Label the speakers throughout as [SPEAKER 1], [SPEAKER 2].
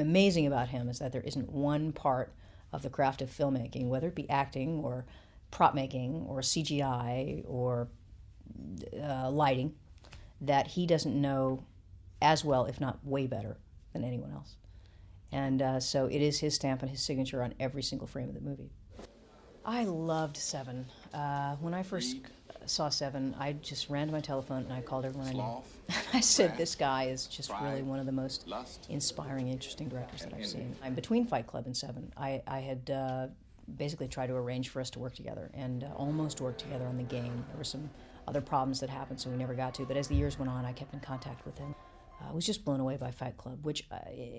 [SPEAKER 1] amazing about him is that there isn't one part of the craft of filmmaking, whether it be acting or prop making or CGI or lighting, that he doesn't know as well, if not way better, than anyone else. And so it is his stamp and his signature on every single frame of the movie. I loved Seven. When I first saw Seven, I just ran to my telephone and I called everyone I knew. I said, this guy is just really one of the most inspiring, interesting directors that I've seen. I'm between Fight Club and Seven. I had basically tried to arrange for us to work together and almost worked together on The Game. There were some other problems that happened, so we never got to, but as the years went on, I kept in contact with him. I was just blown away by Fight Club, which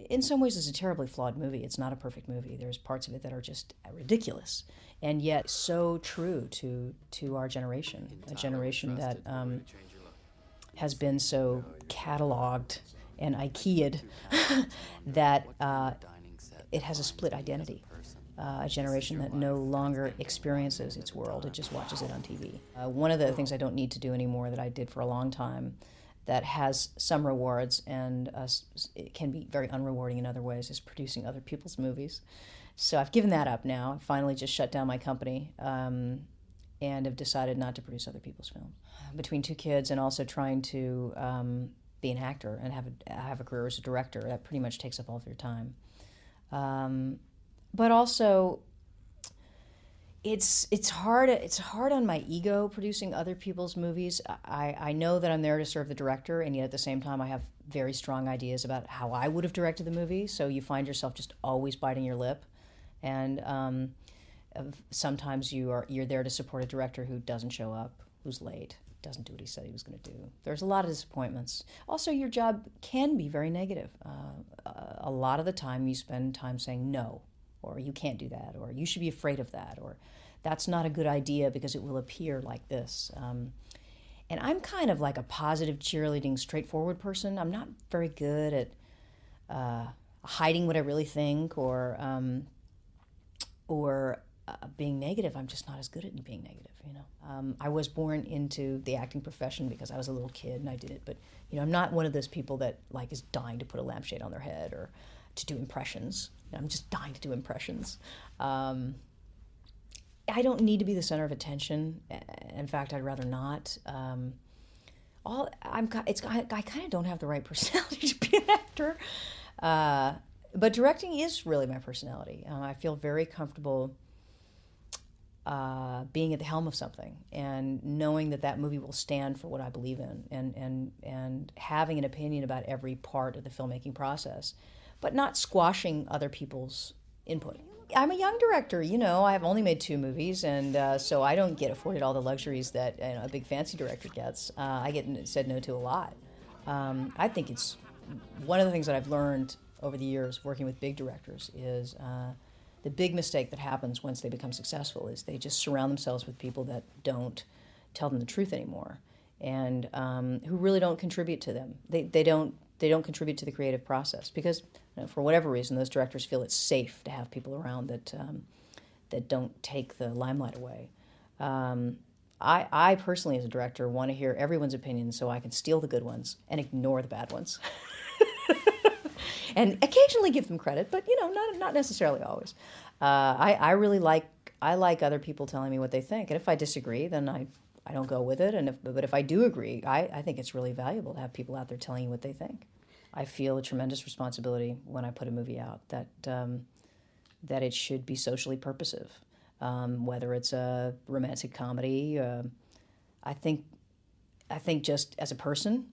[SPEAKER 1] in some ways is a terribly flawed movie. It's not a perfect movie. There's parts of it that are just ridiculous, and yet so true to our generation, a generation that has been so cataloged and IKEA'd that it has a split identity. A generation that no longer experiences its world, it just watches it on TV. One of the things I don't need to do anymore that I did for a long time that has some rewards and it can be very unrewarding in other ways is producing other people's movies. So I've given that up now. I've finally just shut down my company and have decided not to produce other people's films. Between two kids and also trying to be an actor and have a career as a director, that pretty much takes up all of your time. But also, it's hard on my ego producing other people's movies. I know that I'm there to serve the director, and yet at the same time I have very strong ideas about how I would have directed the movie, so you find yourself just always biting your lip. And sometimes you're there to support a director who doesn't show up, who's late, doesn't do what he said he was going to do. There's a lot of disappointments. Also, your job can be very negative. A lot of the time you spend time saying no, or you can't do that, or you should be afraid of that, or that's not a good idea because it will appear like this. And I'm kind of like a positive, cheerleading, straightforward person. I'm not very good at hiding what I really think or being negative. I'm just not as good at being negative, you know. I was born into the acting profession because I was a little kid and I did it, but you know, I'm not one of those people that like is dying to put a lampshade on their head or to do impressions. I'm just dying to do impressions. I don't need to be the center of attention. In fact, I'd rather not. I kind of don't have the right personality to be an actor. But directing is really my personality. I feel very comfortable being at the helm of something and knowing that that movie will stand for what I believe in and having an opinion about every part of the filmmaking process, but not squashing other people's input. I'm a young director, you know. I've only made 2 movies, and so I don't get afforded all the luxuries that a big fancy director gets. I get said no to a lot. I think it's one of the things that I've learned over the years working with big directors is the big mistake that happens once they become successful is they just surround themselves with people that don't tell them the truth anymore and who really don't contribute to them. They don't contribute to the creative process because, you know, for whatever reason, those directors feel it's safe to have people around that don't take the limelight away. I personally, as a director, want to hear everyone's opinion so I can steal the good ones and ignore the bad ones. And occasionally give them credit, but you know, not necessarily always. I really like other people telling me what they think, and if I disagree, then I don't go with it. But if I do agree, I think it's really valuable to have people out there telling you what they think. I feel a tremendous responsibility when I put a movie out that it should be socially purposive, whether it's a romantic comedy. I think just as a person,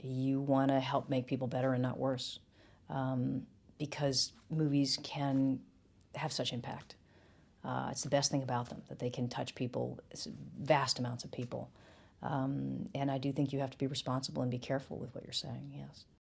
[SPEAKER 1] you want to help make people better and not worse, because movies can have such impact. It's the best thing about them, that they can touch people, vast amounts of people. And I do think you have to be responsible and be careful with what you're saying, yes.